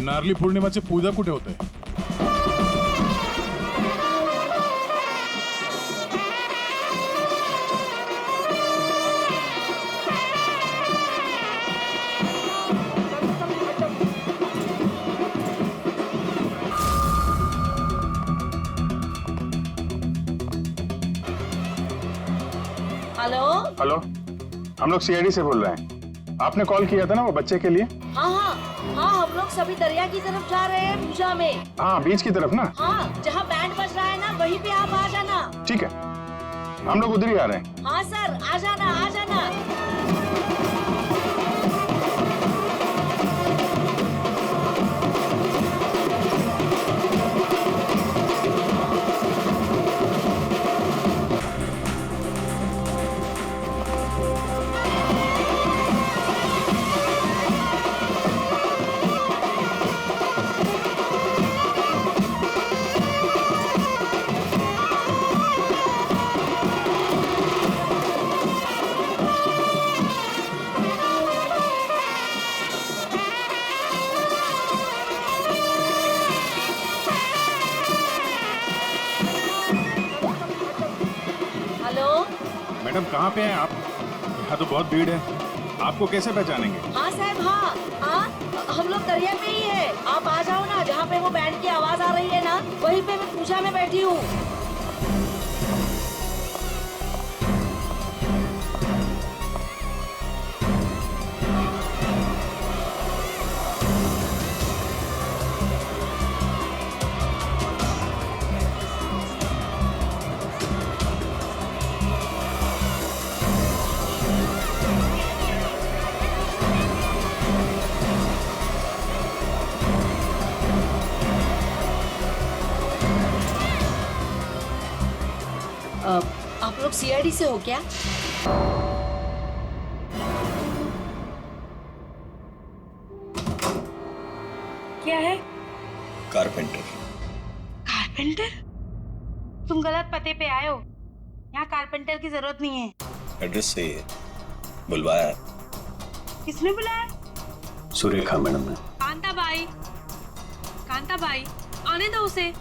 हे नारळी पौर्णिमाची पूजा कुठे होते? Hello hello, हम लोग सीआईडी से बोल रहे हैं। आपने कॉल किया था ना वो बच्चे के लिए? हाँ हाँ हाँ, हम लोग सभी दरिया की तरफ जा रहे हैं पूजा में। हाँ, बीच की तरफ ना? हाँ, जहाँ बैंड बज रहा है ना वहीं पे आप आ जाना। ठीक है, हम लोग उधर ही आ रहे हैं। हाँ सर, आ जाना आ जाना। मैडम कहाँ पे हैं आप? यहाँ तो बहुत भीड़ है, आपको कैसे पहचानेंगे? हाँ साहब, हाँ, हम लोग दरिया पे ही है। आप आ जाओ ना, जहाँ पे वो बैंड की आवाज आ रही है ना वहीं पे मैं पूजा में बैठी हूँ। आप लोग सीआईडी से हो क्या? क्या है? कारपेंटर। कारपेंटर? तुम गलत पते पे आए हो। यहाँ कारपेंटर की जरूरत नहीं है। एड्रेस सही है, बुलवाया। किसने बुलाया? सुरेखा मैडम ने। कांता बाई, आने दो उसे।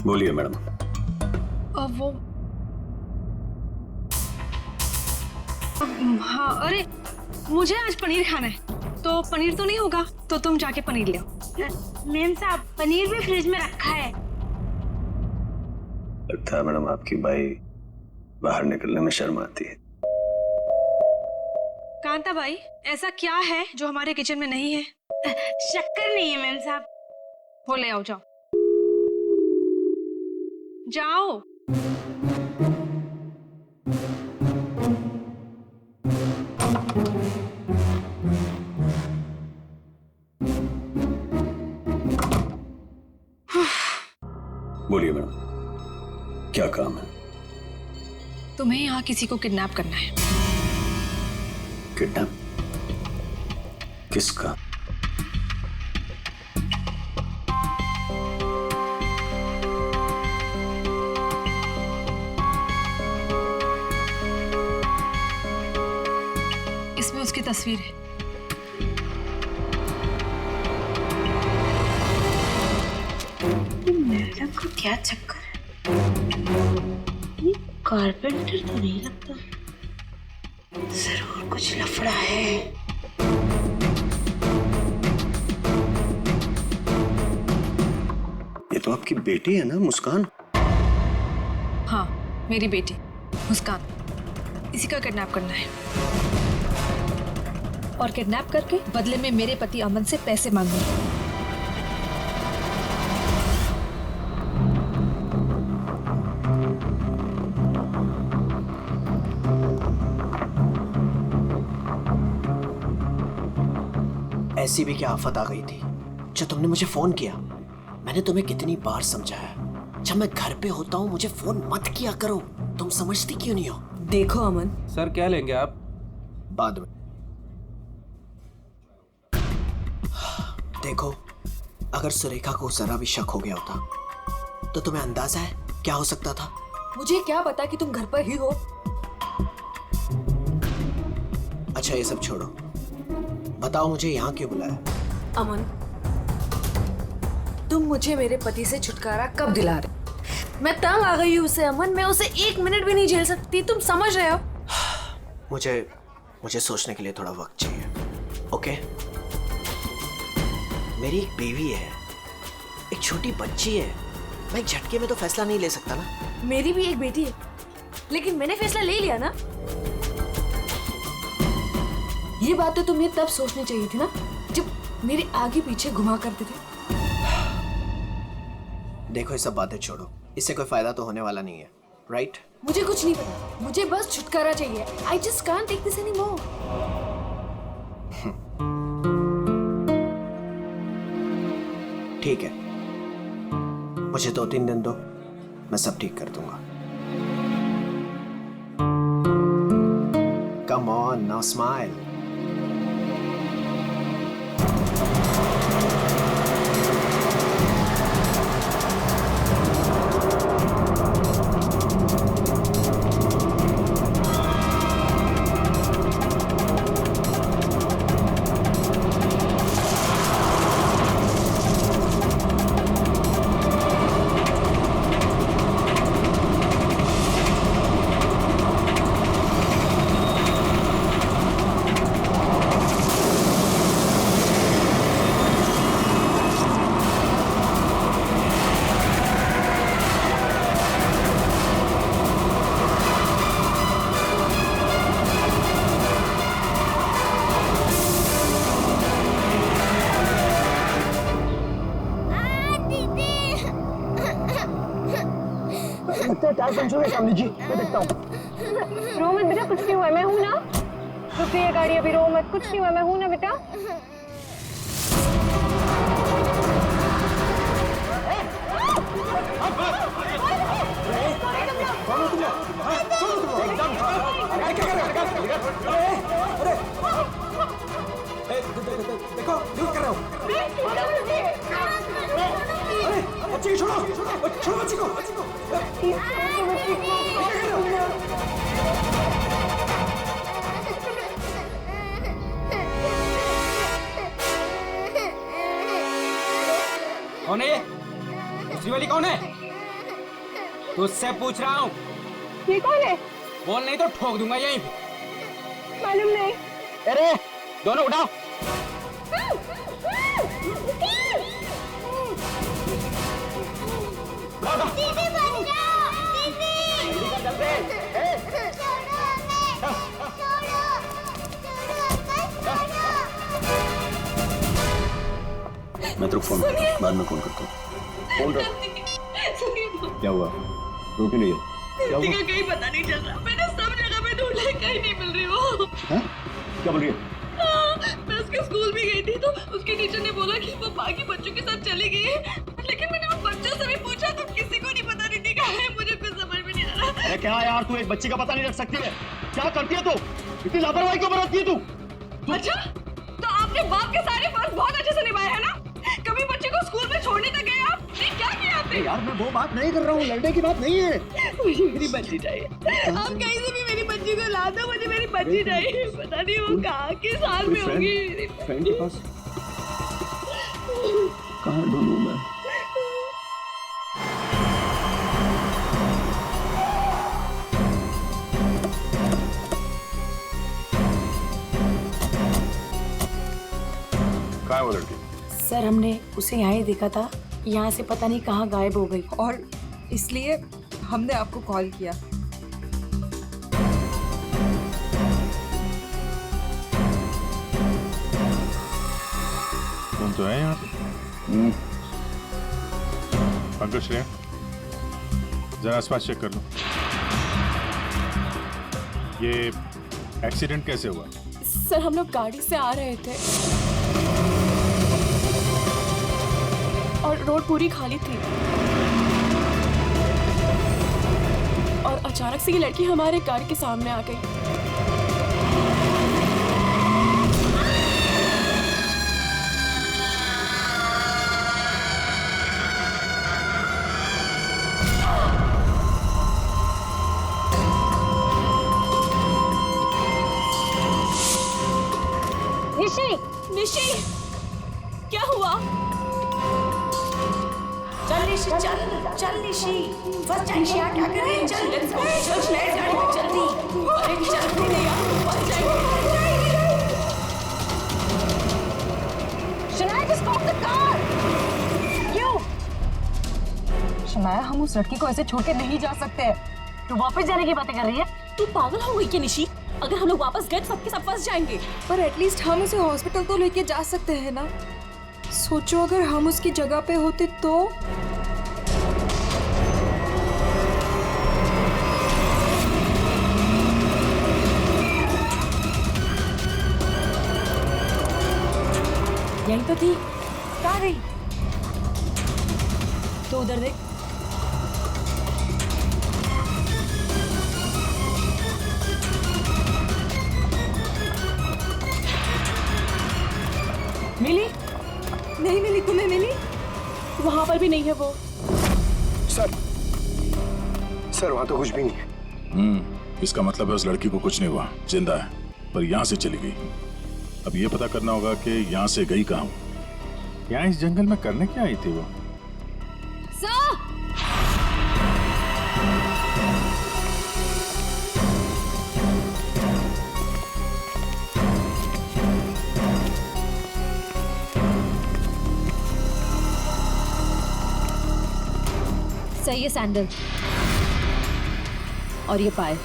बोलिए मैडम। वो हाँ, अरे मुझे आज पनीर खाना है, तो पनीर तो नहीं होगा, तो तुम जाके पनीर ले आओ। मेम साहब, पनीर भी फ्रिज में रखा है। लगता है मैडम आपकी बाई बाहर निकलने में शर्म आती है। कांता बाई, ऐसा क्या है जो हमारे किचन में नहीं है? शक्कर नहीं है मेम साहब। वो ले आओ, जाओ जाओ। बोलिए मैडम, क्या काम है? तुम्हें यहाँ किसी को किडनैप करना है। किडनैप? किसका? इसमें उसकी तस्वीर है। मैडम को क्या चक्कर है? ये कारपेंटर तो नहीं लगता, जरूर कुछ लफड़ा है। ये तो आपकी बेटी है ना, मुस्कान? हाँ, मेरी बेटी मुस्कान, इसी का किडनैप करना है। और किडनैप करके बदले में मेरे पति अमन से पैसे मांगूंगी। ऐसी भी क्या आफत आ गई थी जो तुमने मुझे फोन किया? मैंने तुम्हें कितनी बार समझाया, जब मैं घर पे होता हूँ मुझे फोन मत किया करो। तुम समझती क्यों नहीं हो? देखो अमन, सर क्या लेंगे आप? बाद में। देखो, अगर सुरेखा को जरा भी शक हो गया होता तो तुम्हें अंदाजा है क्या हो सकता था? मुझे क्या पता कि तुम घर पर ही हो। अच्छा ये सब छोड़ो, बताओ मुझे यहाँ क्यों बुलाया? अमन, तुम मुझे मेरे पति से छुटकारा कब दिला रहे? मैं तंग आ गई हूँ उसे अमन, मैं उसे 1 मिनट भी नहीं झेल सकती, तुम समझ रहे हो? मुझे सोचने के लिए थोड़ा वक्त चाहिए, ओके? मेरी एक बेबी है, एक छोटी बच्ची है, मैं एक झटके में तो फैसला नहीं ले सकता ना। मेरी भी एक बेटी है, लेकिन मैंने फैसला ले लिया ना। ये बात तो तुम्हें तब सोचनी चाहिए थी ना, जब मेरे आगे पीछे घुमा करते थे। देखो ये सब बातें छोड़ो, इससे कोई फायदा तो होने वाला नहीं है, राइट? मुझे कुछ नहीं पता, मुझे बस छुटकारा चाहिए। I just can't take this anymore. ठीक है, मुझे 2-3 दिन दो, मैं सब ठीक कर दूंगा। Come on, now smile. रो मत बेटा, कुछ नहीं हुआ, मैं हूं ना। रुक ये गाड़ी, अभी रो मत, कुछ नहीं हुआ, मैं हूं ना बेटा। देखो क्यों कर रहे हो? बच्ची को छोड़ो, छोड़ो बच्ची को। कौन है ये? दूसरी वाली कौन है? तुझसे पूछ रहा हूँ। ये कौन है? बोल नहीं तो ठोक दूंगा यहीं पे। मालूम नहीं। अरे दोनों उठाओ। दीदी बचाओ, दीदी। छोड़ो हमें, मैं तेरे को फोन बाद में फोन करता हूँ। फोन रख। क्या हुआ? रो क्यों नहीं है? क्या हुआ? कहीं पता नहीं चल रहा, मैंने सब जगह पे ढूंढा, कहीं नहीं मिल रही वो। हैं? क्या बोल रही है? मैं उसके स्कूल भी गई थी तो उसके टीचर ने बोला कि वो बाकी बच्चों के साथ चली गई है, लेकिन मैंने उन बच्चों से भी पूछा तो किसी को नहीं पता दीदी कहाँ है, मुझे कुछ समझ में नहीं आ रहा। अरे क्या यार, तू एक बच्ची का पता नहीं रख सकती है? क्या करती है तू? इतनी लापरवाही क्यों बरतती है तू? अच्छा, तो आपने बाप के सारे फर्ज बहुत अच्छे से निभाए हैं ना? कभी बच्चे को स्कूल में छोड़ने तक गए आप? नहीं, क्या किया आपने? यार मैं वो बात नहीं कर रहा हूँ, लड़ने की बात नहीं है। मुझे मेरी बच्ची चाहिए, आप कहीं से भी मेरी बच्ची को ला दो, मुझे मेरी बच्ची चाहिए। पता नहीं वो कहाँ किस हाल में होगी। फ्रेंड के पास कहाँ ढूंढूं मैं? कहाँ है वो लड़की? सर हमने उसे यहाँ ही देखा था, यहाँ से पता नहीं कहाँ गायब हो गई, और इसलिए हमने आपको कॉल किया। तुम तो है यहाँ पे। पंकज श्रेया, जरा आसपास चेक कर लो। ये एक्सीडेंट कैसे हुआ? सर हम लोग गाड़ी से आ रहे थे और रोड पूरी खाली थी और अचानक से ये लड़की हमारे कार के सामने आ गई। हुआ? चल निशी, चल निशी, फर्स्ट टाइम शिया क्या कर रही है? चल लेट्स गो, चल लेट्स गो जल्दी। अरे जल्दी नहीं यार, फंस जाएंगे। Shanaya just stop the car। क्यों? शनाया हम उस लड़की को ऐसे छोड़ के नहीं जा सकते। तू वापस जाने की बातें कर रही है? तू पागल हो गई क्या निशी? अगर हम लोग वापस गए सबके सब फंस जाएंगे। पर एटलीस्ट हम उसे हॉस्पिटल तो लेके जा सकते हैं ना। सोचो अगर हम उसकी जगह पे होते तो। यही तो थी। कहाँ गई? तो उधर देख। मिली? नहीं मिली। तुम्हें मिली? वहां पर भी नहीं है वो। सर वहां तो कुछ भी नहीं है। इसका मतलब है उस लड़की को कुछ नहीं हुआ, जिंदा है, पर यहाँ से चली गई। अब ये पता करना होगा कि यहाँ से गई कहाँ। यहाँ इस जंगल में करने क्या आई थी वो? सर! सही है सैंडल और ये पायल,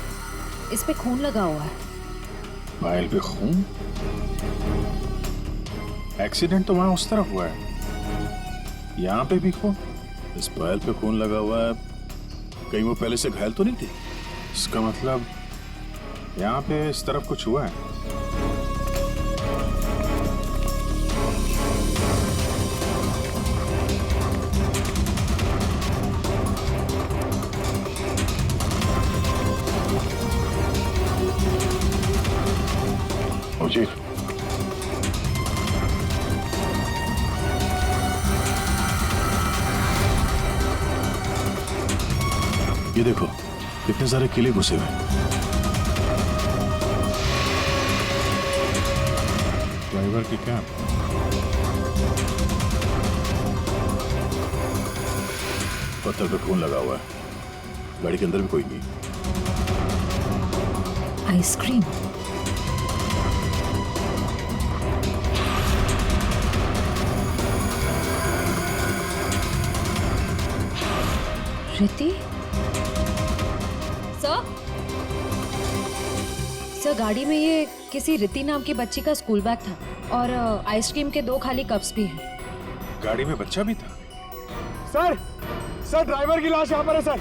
इस पे खून लगा हुआ है। पायल पे खून? एक्सीडेंट तो वहां उस तरफ हुआ है, यहाँ पे भी खून? इस पायल पे खून लगा हुआ है, कहीं वो पहले से घायल तो नहीं थी? इसका मतलब यहाँ पे इस तरफ कुछ हुआ है। जी ये देखो कितने सारे किले घुसे हुए। ड्राइवर की कैब। पत्थर पे खून लगा हुआ है, गाड़ी के अंदर भी कोई नहीं। आइसक्रीम। रिति? सर गाड़ी में ये किसी रिति नाम की बच्ची का स्कूल बैग था और आइसक्रीम के 2 खाली कप्स भी हैं। गाड़ी में बच्चा भी था? सर ड्राइवर की लाश यहाँ पर है सर।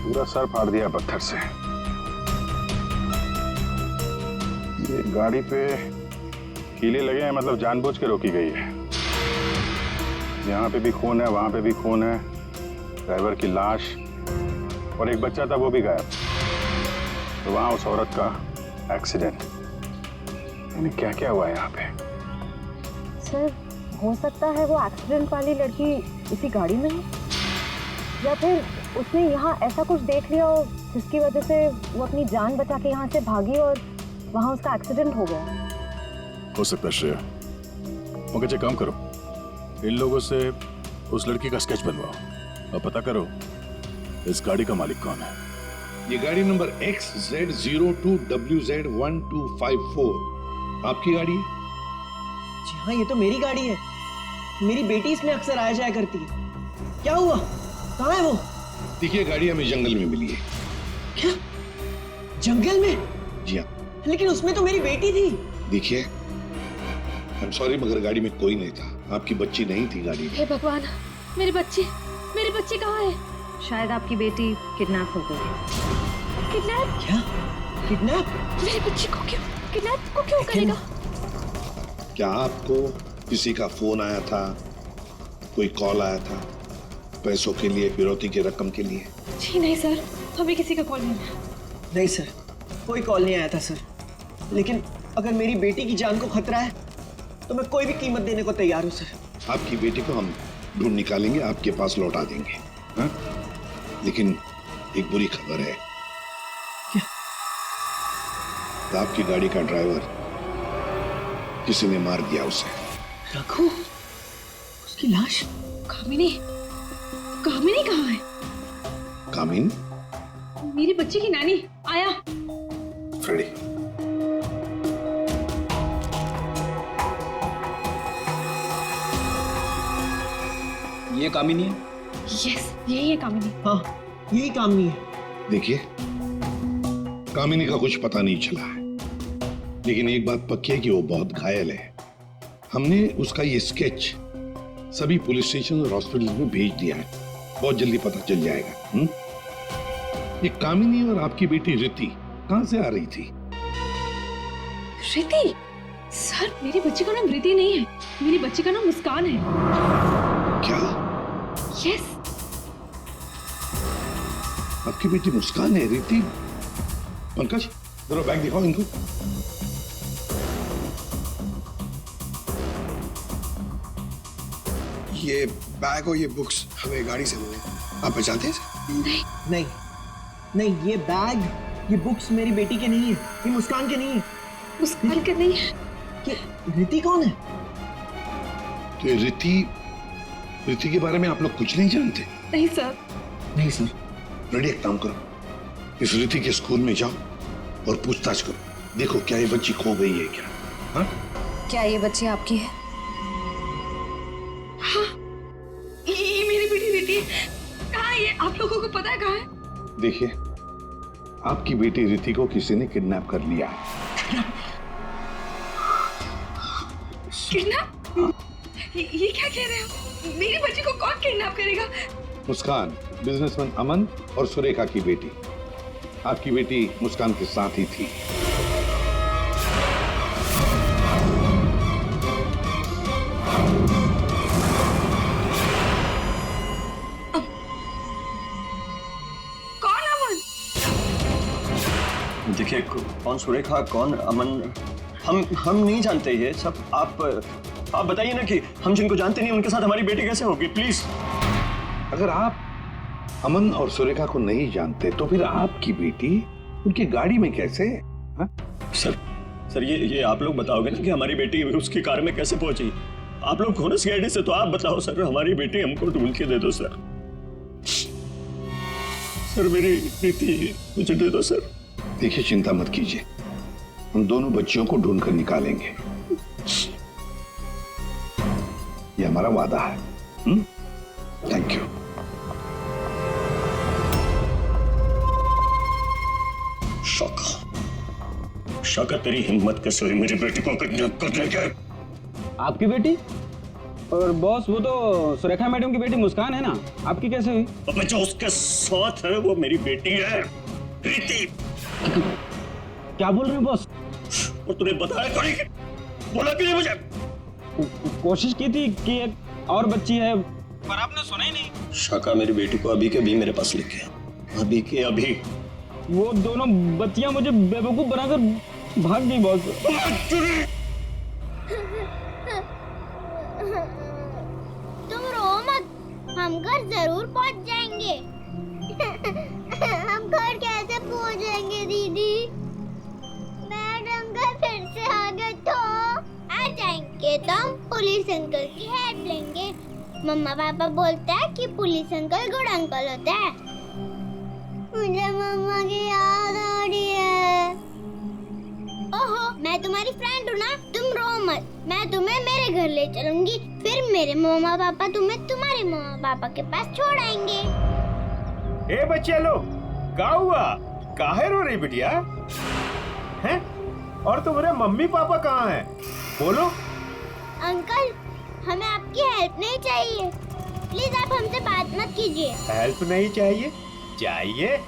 पूरा सर फाड़ दिया पत्थर से। ये गाड़ी पे कीले लगे हैं, मतलब जानबूझ के रोकी गई है। यहाँ पे भी खून है, वहां पे भी खून है, ड्राइवर की लाश और एक बच्चा था वो भी गायब। तो वहां उस औरत का एक्सीडेंट। यानी क्या क्या हुआ है यहाँ पे? सर हो सकता है वो एक्सीडेंट वाली लड़की इसी गाड़ी में है, या फिर उसने यहाँ ऐसा कुछ देख लिया हो जिसकी वजह से वो अपनी जान बचा के यहाँ से भागी और वहाँ उसका एक्सीडेंट हो गया। हो सकता है श्रेया। मगर एक काम करो, इन लोगों से उस लड़की का स्केच बनवाओ और पता करो इस गाड़ी का मालिक कौन है। ये गाड़ी नंबर XZ02WZ1254 आपकी गाड़ी है? जी हाँ, ये तो मेरी गाड़ी है। मेरी बेटी इसमें अक्सर आया जाया करती है। क्या हुआ? कहाँ है वो? देखिए गाड़ी हमें जंगल में मिली है। क्या? जंगल में? जी हाँ। लेकिन उसमें तो मेरी बेटी थी। देखिए आई एम सॉरी मगर गाड़ी में कोई नहीं था, आपकी बच्ची नहीं थी गाड़ी में। हे भगवान, मेरी बच्ची कहाँ है? शायद आपकी बेटी किडनैप हो गई। किडनैप? क्या? किडनैप? मेरी बच्ची को क्यों किडनैप को क्यों करेगा? क्या आपको किसी का फोन आया था, कोई कॉल आया था पैसों के लिए, फिरौती की रकम के लिए? जी नहीं सर, हमें किसी का कॉल नहीं आया। नहीं सर, कोई कॉल नहीं आया था सर। लेकिन अगर मेरी बेटी की जान को खतरा है तो मैं कोई भी कीमत देने को तैयार हूँ सर। आपकी बेटी को हम ढूंढ निकालेंगे, आपके पास लौटा देंगे। हाँ? लेकिन एक बुरी खबर है। तो आपकी गाड़ी का ड्राइवर किसी ने मार दिया उसे। रघु, उसकी लाश? कामिनी, कामिनी कहाँ है? कामिनी? मेरी बच्ची की नानी। आया। फ्रेडी, ये कामिनी है? यस, यही है कामिनी। हाँ, यही कामिनी है। देखिए, कामिनी का कुछ पता नहीं चला है, लेकिन एक बात पक्की है कि वो बहुत घायल है। हमने उसका ये स्केच सभी पुलिस स्टेशन और हॉस्पिटल में भेज दिया है, बहुत जल्दी पता चल जाएगा। ये कामिनी और आपकी बेटी रिति कहां से आ रही थी? रिति? सर, मेरी बच्ची का नाम रिति नहीं है, मेरी बच्ची का नाम मुस्कान है। क्या? यस। आपकी बेटी मुस्कान है? रिति? पंकज, जरा बैग दिखाओ इनको। ये बैग और ये बुक्स हमें गाड़ी से मिले, आप पहचानते हैं? नहीं नहीं नहीं, ये बैग, ये बुक्स मेरी बेटी के नहीं है, ये मुस्कान के नहीं है। मुस्कान के नहीं है? ये रिति कौन है? तो ये रिति के बारे में आप लोग कुछ नहीं जानते? नहीं सर। नहीं सर। रेडी, एक काम करो, इस रिति के स्कूल में जाओ और पूछताछ करो, देखो क्या ये बच्ची खो गई है क्या? हाँ? क्या ये बच्ची आपकी है? हाँ, ये मेरी बेटी रिति। कहाँ है ये? आप लोगों को पता है कहाँ है? देखिए, आपकी बेटी रिति को किसी ने किडनैप कर लिया है। किडनैप? ये क्या कह रहे हो? मेरी बच्ची को कौन किडनैप करेगा? मुस्कान, बिजनेसमैन अमन और सुरेखा की बेटी। आपकी बेटी मुस्कान के साथ ही थी। कौन अमन? देखिए, कौन सुरेखा, कौन अमन, हम नहीं जानते ये सब। आप बताइए ना कि हम जिनको जानते नहीं उनके साथ हमारी बेटी कैसे होगी, प्लीज। अगर आप अमन और सुरेखा को नहीं जानते तो फिर आपकी बेटी उनकी गाड़ी में कैसे? हा? सर ये आप लोग बताओगे ना कि हमारी बेटी उसकी कार में कैसे पहुंची? आप लोग हो ना सीआईडी से, तो आप बताओ सर, हमारी बेटी हमको ढूंढ के दे दो सर। सर मेरी बेटी मुझे दे दो सर। देखिए, चिंता मत कीजिए, हम दोनों बच्चियों को ढूंढ कर निकालेंगे, ये हमारा वादा है। Thank you. शौका, तेरी हिम्मत कैसे हुई मेरी बेटी को किडनैप करने के? आपकी बेटी? और बॉस, वो तो सुरेखा मैडम की बेटी मुस्कान है ना, आपकी कैसे हुई? अब जो उसके साथ है वो मेरी बेटी है, रिति। क्या बोल रहे हो बॉस? और तूने बताया थोड़ी, बोला क्यों नहीं मुझे? कोशिश की थी कि एक और बच्ची है, पर आपने सुना ही नहीं। शाका मेरी बेटी को अभी के अभी मेरे पास लेके, अभी के अभी। वो दोनों बच्चियां मुझे बेवकूफ बनाकर भाग गई बॉस। तुम रो मत, हम घर जरूर पहुंच जाएंगे। हम घर कैसे पहुंचेंगे दीदी? मैडम घर फिर से आ गए तो आ जाएंगे तो हम पुलिस अंकल की हेल्प लेंगे। मम्मा पापा बोलते हैं कि पुलिस अंकल गुड अंकल होता है। मुझे मम्मा की याद आ रही है। ओहो, मैं तुम्हारी फ्रेंड हूँ ना, तुम रो मत, मैं तुम्हें मेरे घर ले चलूंगी, फिर मेरे मम्मा पापा तुम्हें तुम्हारे मम्मा पापा के पास छोड़ आएंगे। ए बच्चे लोग, क्या हुआ? काहे रो रही बिटिया? हैं? और तुम्हारे मम्मी पापा कहाँ हैं? बोलो। अंकल, हमें आपकी हेल्प नहीं चाहिए, प्लीज आप हमसे बात मत कीजिए। हेल्प नहीं चाहिए? चाहिए?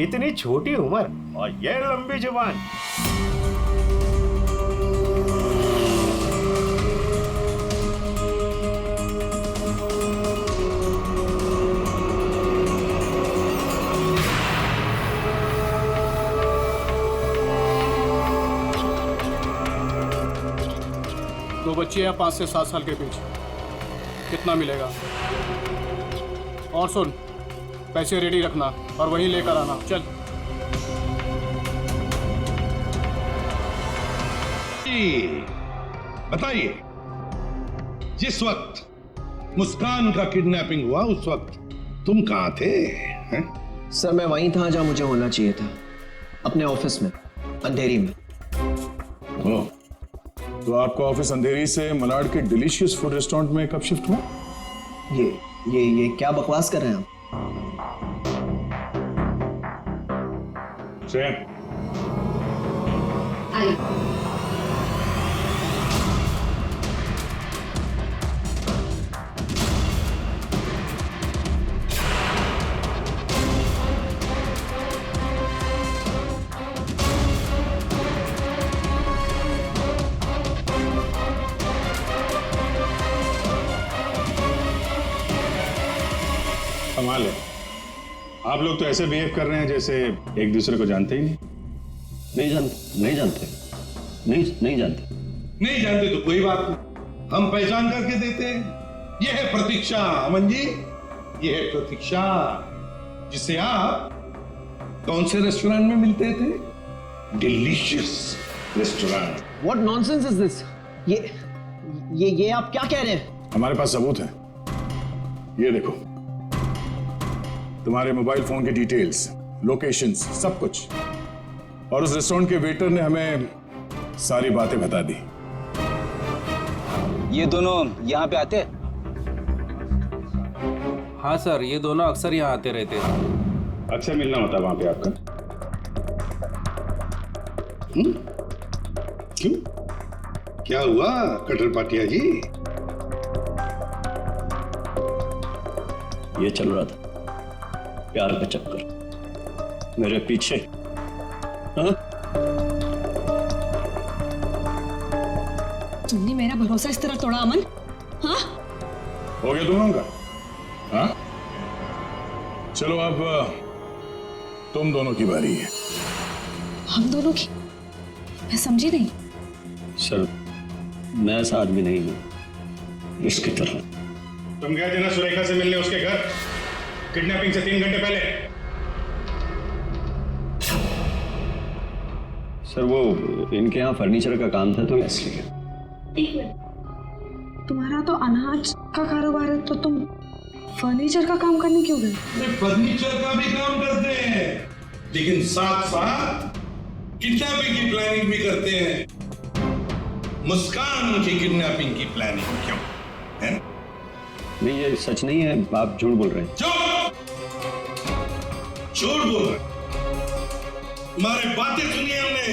इतनी छोटी उम्र और ये लंबी जुबान। दो बच्चे हैं 5 से 7 साल के बीच, कितना मिलेगा? और सुन, पैसे रेडी रखना और वहीं लेकर आना। चल। बताइए, जिस वक्त मुस्कान का किडनैपिंग हुआ उस वक्त तुम कहां थे? हैं? सर मैं वहीं था जहां मुझे होना चाहिए था, अपने ऑफिस में, अंधेरी में। ओह, तो आपका ऑफिस अंधेरी से मलाड के डिलीशियस फूड रेस्टोरेंट में कब शिफ्ट हुआ? ये क्या बकवास कर रहे हैं आप? कमाल है, आप लोग तो ऐसे बिहेव कर रहे हैं जैसे एक दूसरे को जानते ही नहीं। नहीं जानते। नहीं जानते तो कोई बात नहीं, हम पहचान करके देते हैं। यह है प्रतीक्षा, अमन जी, यह है प्रतीक्षा, जिसे आप कौन से रेस्टोरेंट में मिलते थे? Delicious restaurant. What nonsense is this? ये आप क्या कह रहे हैं? हमारे पास सबूत है, ये देखो, तुम्हारे मोबाइल फोन की डिटेल्स, लोकेशंस, सब कुछ। और उस रेस्टोरेंट के वेटर ने हमें सारी बातें बता दी। ये दोनों यहाँ पे आते? हाँ सर, ये दोनों अक्सर यहाँ आते रहते हैं। अक्सर मिलना होता है वहां पे आपका? क्यों, क्या हुआ कटर पाटिया जी? ये चल रहा था प्यार का चक्कर मेरे पीछे। हाँ? तुमने मेरा भरोसा इस तरह तोड़ा अमन? हाँ? हो गया तुम लोगों का? हाँ? चलो अब तुम दोनों की बारी है। हम दोनों की? मैं समझी नहीं। सर, मैं ऐसा आदमी नहीं हूं इसकी तरह। तुम गए थे ना सुरेखा से मिलने उसके घर, किडनैपिंग से 3 घंटे पहले। सर वो इनके यहाँ फर्नीचर का काम था तो इसलिए। एक मिनट, तुम्हारा तो अनाज का कारोबार है, तो तुम फर्नीचर का काम करने क्यों गए? फर्नीचर का भी काम करते हैं, लेकिन साथ साथ किडनैपिंग की प्लानिंग भी करते हैं। मुस्कान की किडनैपिंग की प्लानिंग क्यों है? नहीं, ये सच नहीं है, आप झूठ बोल रहे हैं। झूठ बोल रहे, तुम्हारे बातें सुनी हमने।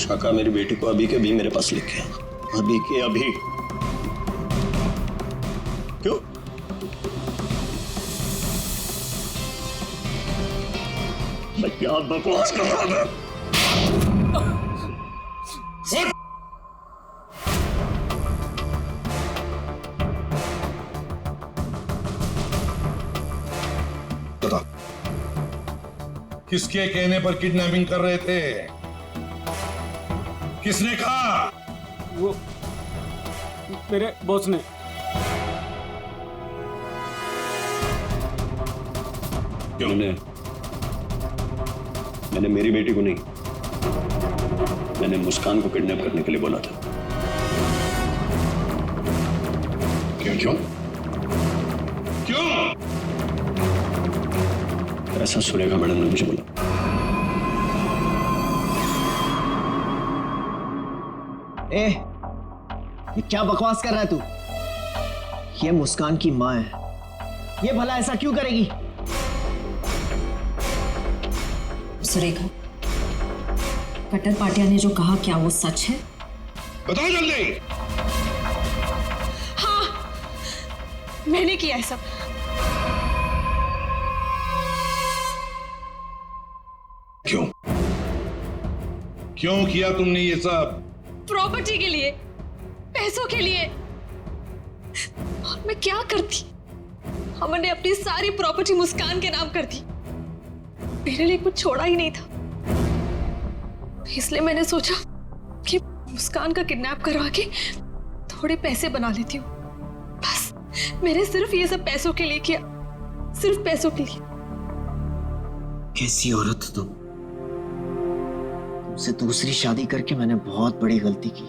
शाका मेरी बेटी को अभी के अभी मेरे पास लेके आए। अभी के अभी। क्यों? मैं क्या बकवास कर रहा था? किसके कहने पर किडनैपिंग कर रहे थे? किसने कहा? वो मेरे बॉस ने। क्यों? मैंने मेरी बेटी को नहीं, मैंने मुस्कान को किडनैप करने के लिए बोला था। क्यों? ऐसा सुरेखा मैडम ने मुझे बोला। ये क्या बकवास कर रहा है तू? ये मुस्कान की माँ है, ये भला ऐसा क्यों करेगी? सुरेखा, कटर पाटिया ने जो कहा, क्या वो सच है? बताओ जल्दी। हाँ, मैंने किया है सब। क्यों किया तुमने ये सब? प्रॉपर्टी के लिए, पैसों के लिए। और मैं क्या करती? हमने अपनी सारी प्रॉपर्टी मुस्कान के नाम कर दी। मेरे लिए कुछ छोड़ा ही नहीं था, इसलिए मैंने सोचा कि मुस्कान का किडनैप करवा के थोड़े पैसे बना लेती हूँ, बस मैंने सिर्फ ये सब पैसों के लिए किया, सिर्फ पैसों के लिए। कैसी औरत हो तुम? तुमसे दूसरी शादी करके मैंने बहुत बड़ी गलती की।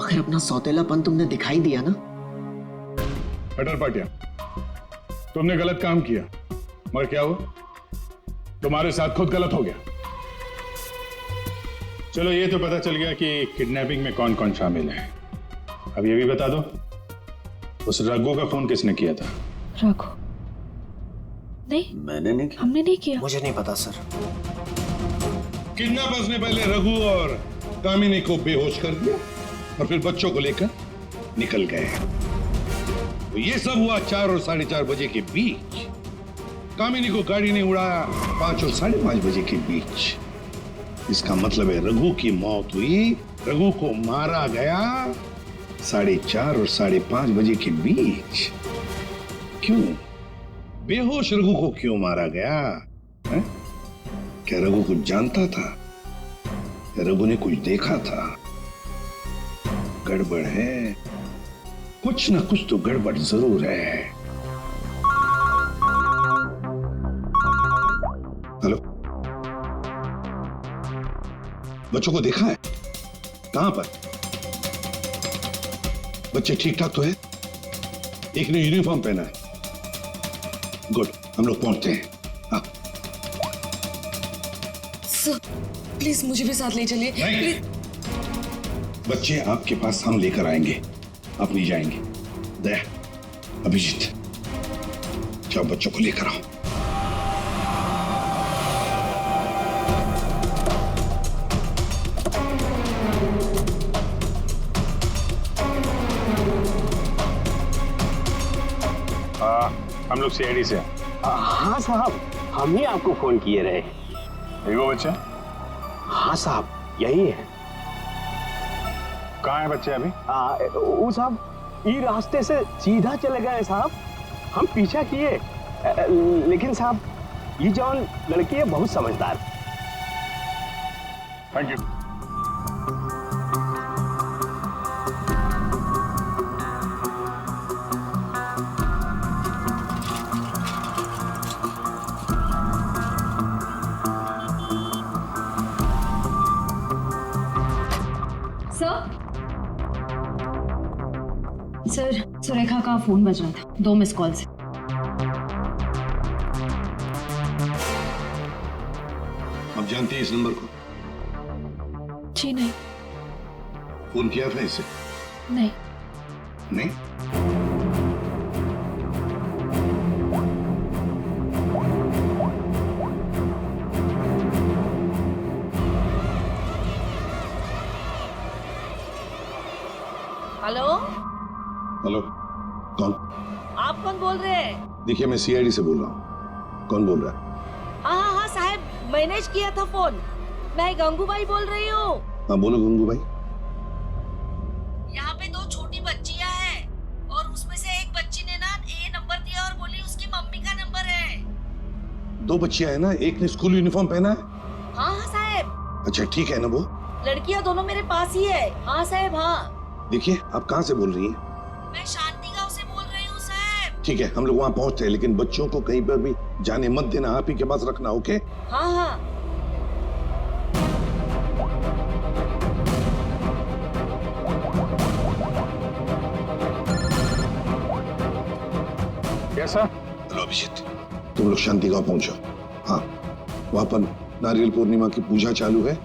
आखिर अपना सौतेलापन तुमने दिखाई दिया ना। अटल पाटिया, तुमने गलत काम किया, मगर क्या हुआ? तुम्हारे साथ खुद गलत हो गया। चलो ये तो पता चल गया कि किडनैपिंग में कौन कौन शामिल है। अब ये भी बता दो, उस रघु का फोन किसने किया था? रघु? नहीं, मैंने नहीं किया। हमने नहीं किया। मुझे नहीं पता सर। किडनैपर्स ने पहले रघु और कामिनी को बेहोश कर दिया और फिर बच्चों को लेकर निकल गए। तो ये सब हुआ 4 और 4:30 बजे के बीच। कामिनी को गाड़ी ने उड़ाया 5 और 5:30 बजे के बीच। इसका मतलब है रघु की मौत हुई, रघु को मारा गया 4:30 और 5:30 बजे के बीच। क्यों? बेहोश रघु को क्यों मारा गया है? क्या रघु कुछ जानता था? क्या रघु ने कुछ देखा था? गड़बड़ है, कुछ ना कुछ तो गड़बड़ जरूर है। हेलो, बच्चों को देखा है? कहां पर? बच्चे ठीक ठाक तो है? एक ने यूनिफॉर्म पहना है। गुड, हम लोग पहुंचते हैं। हाँ। सर, प्लीज मुझे भी साथ ले चलिए। प्लीज। बच्चे आपके पास हम लेकर आएंगे, आप नहीं जाएंगे। दया, अभिजीत, जाओ बच्चों को लेकर आओ। हम लोग सीआईडी से हैं। हाँ साहब, हम ही आपको फोन किए रहे। वो बच्चा? हाँ साहब, यही है। कहाँ है बच्चे अभी? वो साहब ये रास्ते से सीधा चले गए साहब। हम पीछा किए, लेकिन साहब ये जौन लड़की है बहुत समझदार। Thank you. सर, सुरेखा का फोन बज रहा था 2 मिस कॉल से। आप जानते हैं इस नंबर को? जी नहीं। फोन किया था इसे? नहीं। नहीं? हेलो? हेलो, कौन? आप कौन बोल रहे हैं? देखिए, मैं सीआईडी से बोल रहा हूँ। कौन बोल रहा है? हाँ साहब, मैंने किया था फोन। मैं गंगूबाई बोल रही हूँ। हाँ बोलो गंगूबाई। यहाँ पे 2 छोटी बच्चियाँ हैं और उसमें से एक बच्ची ने ना ये नंबर दिया और बोली उसकी मम्मी का नंबर है। 2 बच्चियां हैं ना, एक ने स्कूल यूनिफॉर्म पहना है। हाँ साहब। अच्छा ठीक है ना वो? लड़कियाँ दोनों मेरे पास ही है। हाँ साहब। हाँ देखिए, आप कहाँ से बोल रही हैं? मैं शांति गांव से बोल रही हूँ साहब। ठीक है, हम लोग वहाँ पहुँचते हैं, लेकिन बच्चों को कहीं पर भी जाने मत देना, आप ही के पास रखना। ओके? हाँ। कैसा? हेलो अभिजीत, तुम लोग शांति गांव पहुंचो। हाँ, वहाँ पर नारियल पूर्णिमा की पूजा चालू है।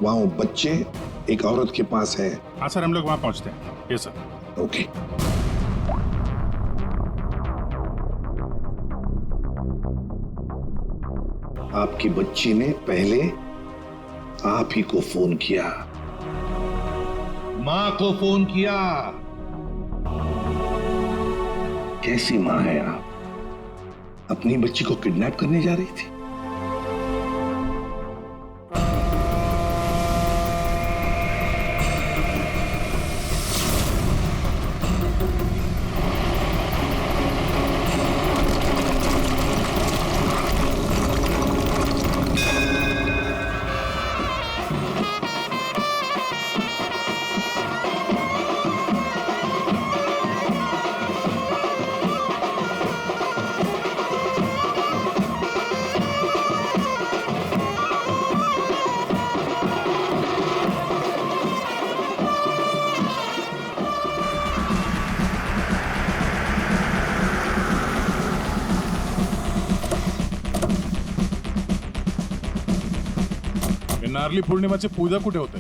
वहाँ वो बच्चे एक औरत के पास है। हाँ सर, हम लोग वहाँ पहुँचते हैं। Yes sir. ओके। आपकी बच्ची ने पहले आप ही को फोन किया, माँ को फोन किया। कैसी माँ है आप? अपनी बच्ची को किडनैप करने जा रही थी। नारली पौर्णिमाची पूजा कुठे होते?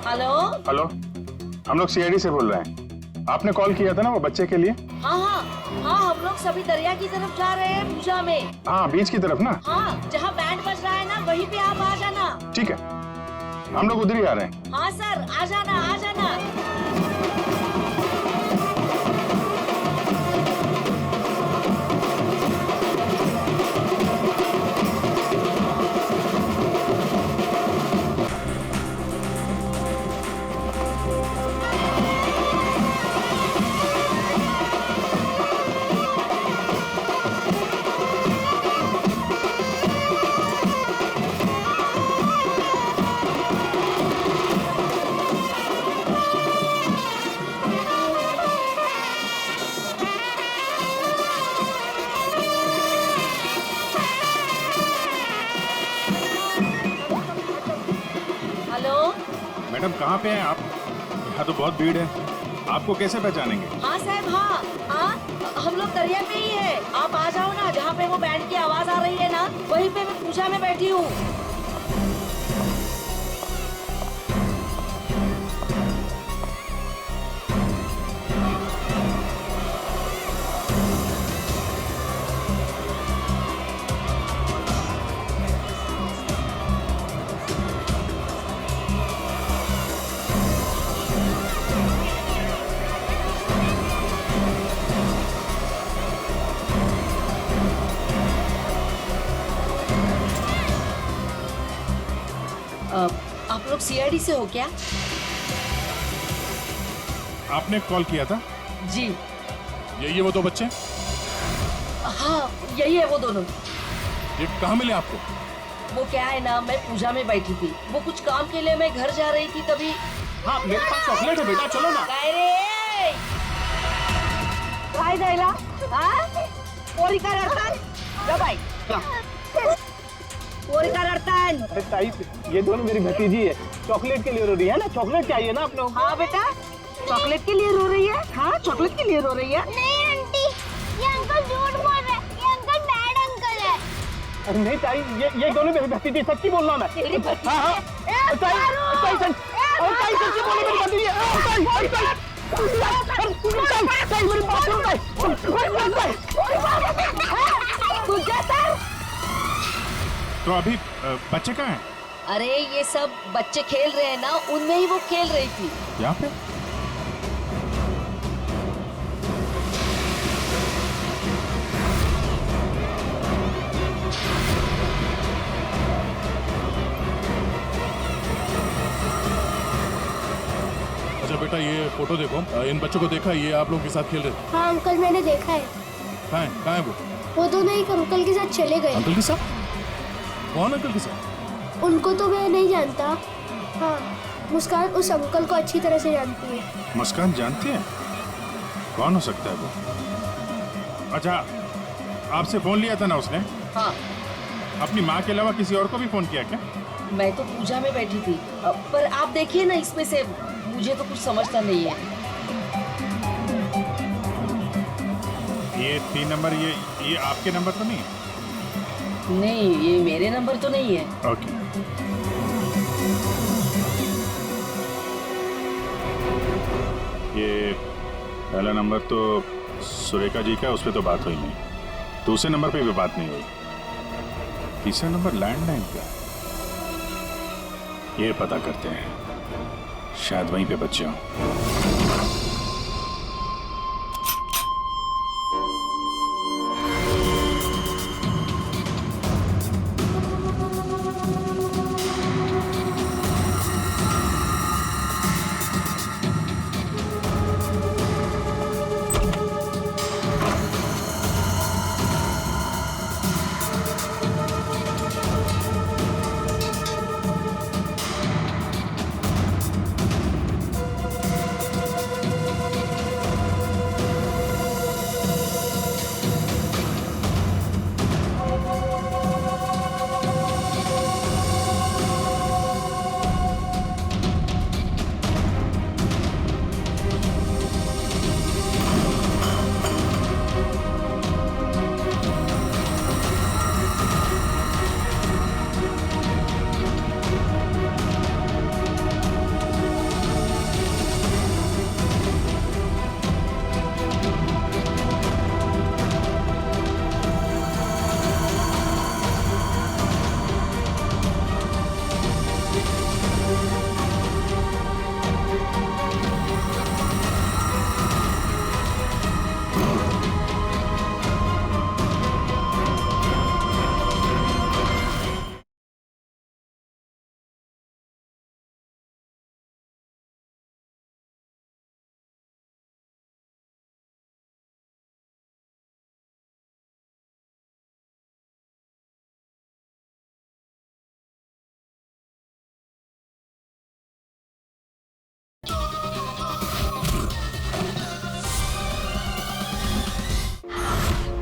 हेलो हेलो, हम लोग सीआईडी से बोल रहे हैं। आपने कॉल किया था ना वो बच्चे के लिए? हाँ हाँ हाँ, हम लोग सभी दरिया की तरफ जा रहे हैं पूजा में। हाँ, बीच की तरफ ना? हाँ, जहाँ बैंड बज रहा है ना वहीं पे आप आ जाना। ठीक है, हम लोग उधर ही आ रहे हैं। हाँ सर, आ जाना आ जाना। मैडम कहाँ पे हैं आप? यहाँ तो बहुत भीड़ है, आपको कैसे पहचानेंगे? हाँ साहब, हाँ हाँ, हम लोग दरिया पे ही है। आप आ जाओ ना, जहाँ पे वो बैंड की आवाज आ रही है ना, वहीं पे मैं पूजा में बैठी हूँ। आप लोग सीआईडी से हो क्या? आपने कॉल किया था? जी। यही है वो दो बच्चे? हाँ, यही है वो दोनों। ये कहाँ मिले आपको? वो क्या है ना, मैं पूजा में बैठी थी, वो कुछ काम के लिए मैं घर जा रही थी तभी। हाँ, मेरे पास चॉकलेट है बेटा, चलो ना। काय द्यायला? हाँ? पोरी का रडतान? जा बाई। पोरी का रडतान? अरे ताई, ये दोनों मेरी भतीजी है, चॉकलेट के लिए रो रही है ना, चॉकलेट चाहिए ना आप लोग। हाँ बेटा, चॉकलेट के लिए रो रही है? हाँ, चॉकलेट के लिए रो रही है? नहीं आंटी, ये अंकल झूठ बोल रहे हैं, ये अंकल बैड अंकल है। अरे नहीं ताई, ये दोनों मेरी भतीजी, सच्ची बोल रहा मैं। तेरी भतीजी? हाँ हाँ, ताई सच्ची बोलो, मेरी भतीजी है। ताई मेरी बात सुनो ताई। तो अभी बच्चे कहाँ हैं? अरे ये सब बच्चे खेल रहे हैं ना, उनमें ही वो खेल रही थी। यहाँ पे? अच्छा बेटा, ये फोटो देखो, इन बच्चों को देखा, ये आप लोगों के साथ खेल रहे थे? हाँ अंकल, मैंने देखा है। कहाँ है वो दोनों एक अंकल के साथ चले गए। अंकल के साथ? कौन अंकल के साथ? उनको तो मैं नहीं जानता। हाँ, मुस्कान उस अंकल को अच्छी तरह से जानती है। मुस्कान जानती है? कौन हो सकता है वो? अच्छा, आपसे फोन लिया था ना उसने? हाँ। अपनी माँ के अलावा किसी और को भी फोन किया क्या? मैं तो पूजा में बैठी थी, पर आप देखिए ना, इसमें से मुझे तो कुछ समझता नहीं है। ये 3 नंबर, ये आपके नंबर तो नहीं है? नहीं, ये मेरे नंबर तो नहीं है। ओके। ये पहला नंबर तो सुरेखा जी का, उस पर तो बात हुई नहीं। दूसरे नंबर पे भी बात नहीं हुई। तीसरा नंबर लैंडलाइन का, ये पता करते हैं, शायद वहीं पे बच्चे हों।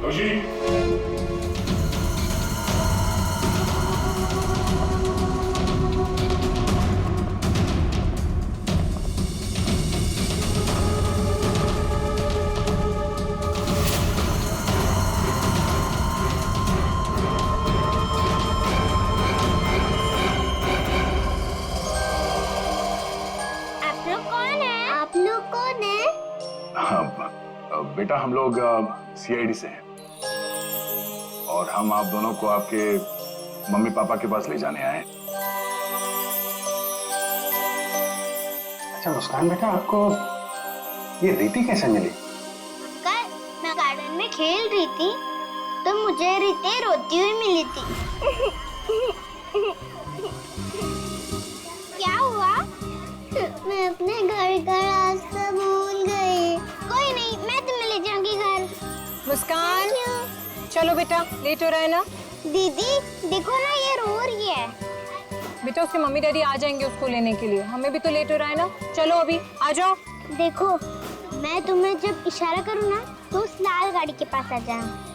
जोशी, आप लोग कौन है? आप लोग कौन है? बेटा हम लोग सीआईडी से हैं और हम आप दोनों को आपके मम्मी पापा के पास ले जाने आए हैं। अच्छा मुस्कान बेटा, आपको ये रीति कैसे मिली? कल मैं गार्डन में खेल रही थी तो मुझे रीति रोती हुई मिली थी। क्या हुआ? मैं अपने घर का रास्ता भूल गई। कोई नहीं, मैं तुम्हें ले जाऊंगी घर। मुस्कान, चलो बेटा, लेट हो रहा है ना? दीदी देखो ना, ये रो रही है। बेटा उसके मम्मी डैडी आ जाएंगे उसको लेने के लिए, हमें भी तो लेट हो रहा है ना। चलो अभी आ जाओ। देखो मैं तुम्हें जब इशारा करूँ ना तो उस लाल गाड़ी के पास आ जाना।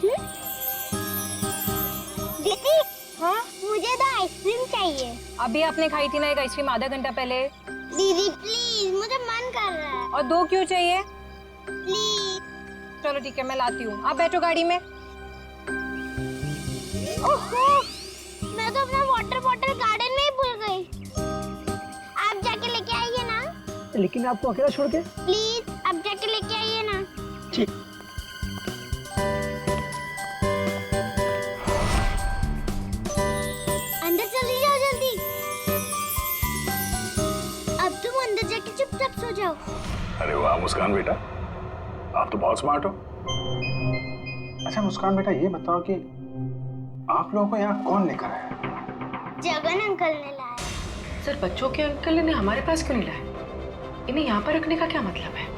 दीदी हाँ मुझे तो आइसक्रीम चाहिए। अभी आपने खाई थी ना एक आइसक्रीम आधा घंटा पहले। दीदी प्लीज, मुझे मन कर रहा है। और 2 क्यों चाहिए? प्लीज। चलो ठीक है, मैं लाती हूँ, आप बैठो गाड़ी में। ओहो, मैं तो अपना वाटर बॉटल गार्डन में ही भूल गई। आप जाके लेके आइए ना। लेकिन आपको अकेला छोड़ के? प्लीज आप जाके लेके आइए ना। ठीक। अंदर चली जाओ जल्दी। अब तुम अंदर जाके चुपचाप सो जाओ। अरे वाह मुस्कान बेटा, आप तो बहुत स्मार्ट हो। अच्छा मुस्कान बेटा, ये बताओ कि आप लोगों को यहाँ कौन लेकर आया? जगन अंकल ने लाया। सर बच्चों के अंकल ने हमारे पास क्यों नहीं लाए? इन्हें यहाँ पर रखने का क्या मतलब है?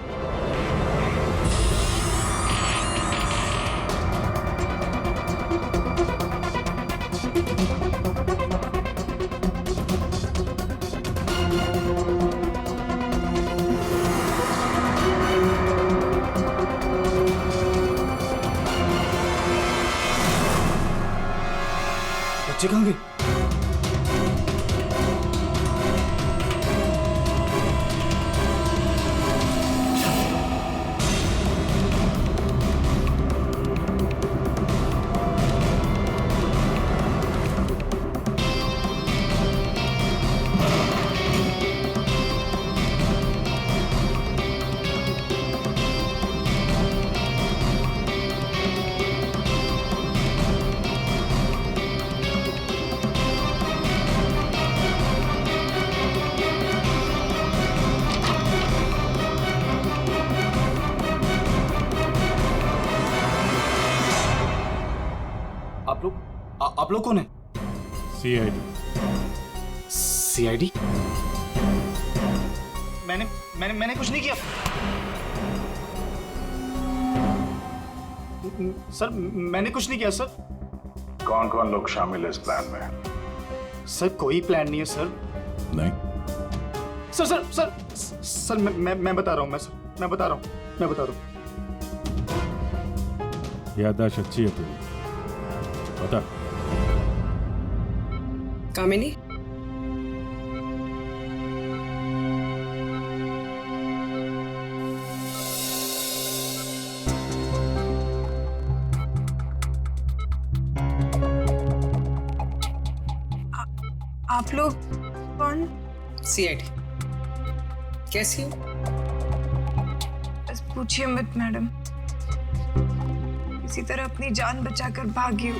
बच्चे कहाँ गए? आप लोग कौन है? सीआईडी। सीआईडी? मैंने कुछ नहीं किया सर, मैंने कुछ नहीं किया सर। कौन कौन लोग शामिल है इस प्लान में? सर कोई प्लान नहीं है सर। नहीं सर सर सर सर मैं बता रहा हूँ, मैं बता रहा हूँ। याददाश्त अच्छी है तेरी, बता। कामिनी, आप लोग कौन? सीआईडी। कैसी हो? बस पूछिए मत मैडम, किसी तरह अपनी जान बचाकर भागी हूँ।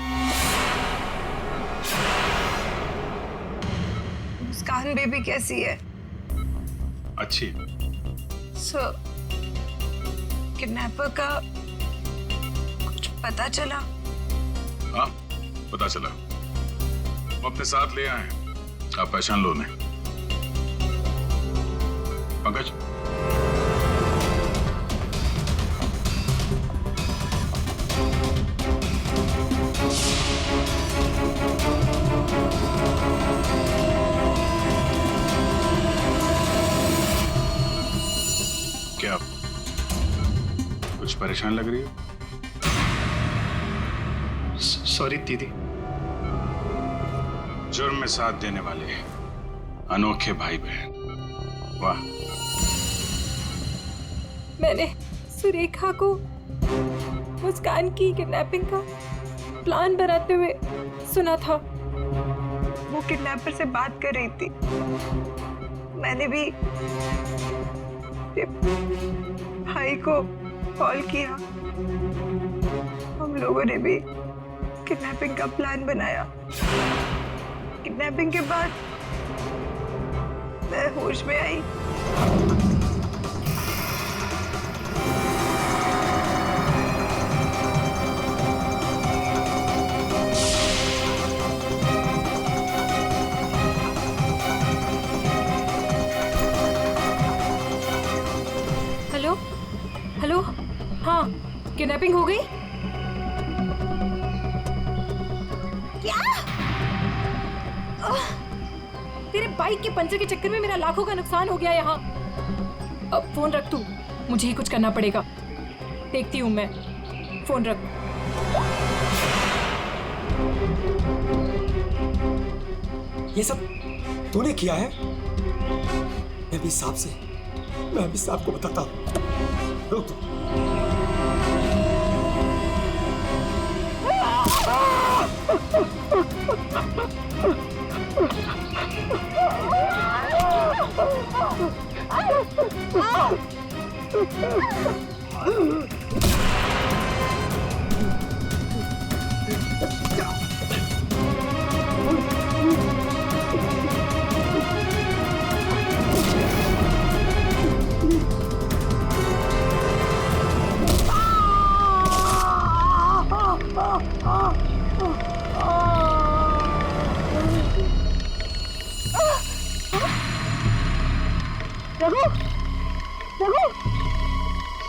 मुस्कान बेबी कैसी है? अच्छी। सर, किडनैपर का कुछ पता चला? हाँ पता चला, वो अपने साथ ले आए हैं। आप पहचान लो उन्हें। पंकज, क्या कुछ परेशान लग रही हो? सॉरी दीदी। जुर्म में साथ देने वाले अनोखे भाई बहन, वाह। मैंने सुरेखा को मुस्कान की किडनैपिंग का प्लान बनाते हुए सुना था। वो किडनैपर से बात कर रही थी। मैंने भी भाई को कॉल किया। हम लोगों ने भी किडनैपिंग का प्लान बनाया। किडनैपिंग के बाद मैं होश में आई। हेलो हेलो, हाँ किडनैपिंग हो गई? क्या? तेरे बाइक के पंचर के चक्कर में मेरा लाखों का नुकसान हो गया यहाँ। अब फोन रख तू, मुझे ही कुछ करना पड़ेगा। देखती हूँ मैं, फोन रख। ये सब तूने किया है? मैं भी साहब को बताता हूँ। रुक तू।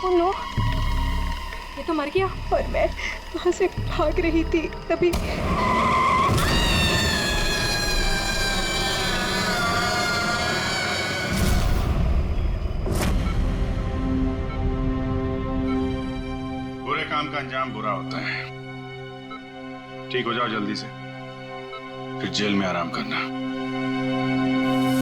ओह नो, ये तो मर गया। और मैं वहां से भाग रही थी तभी बुरे काम का अंजाम बुरा होता है। ठीक हो जाओ जल्दी से, फिर जेल में आराम करना।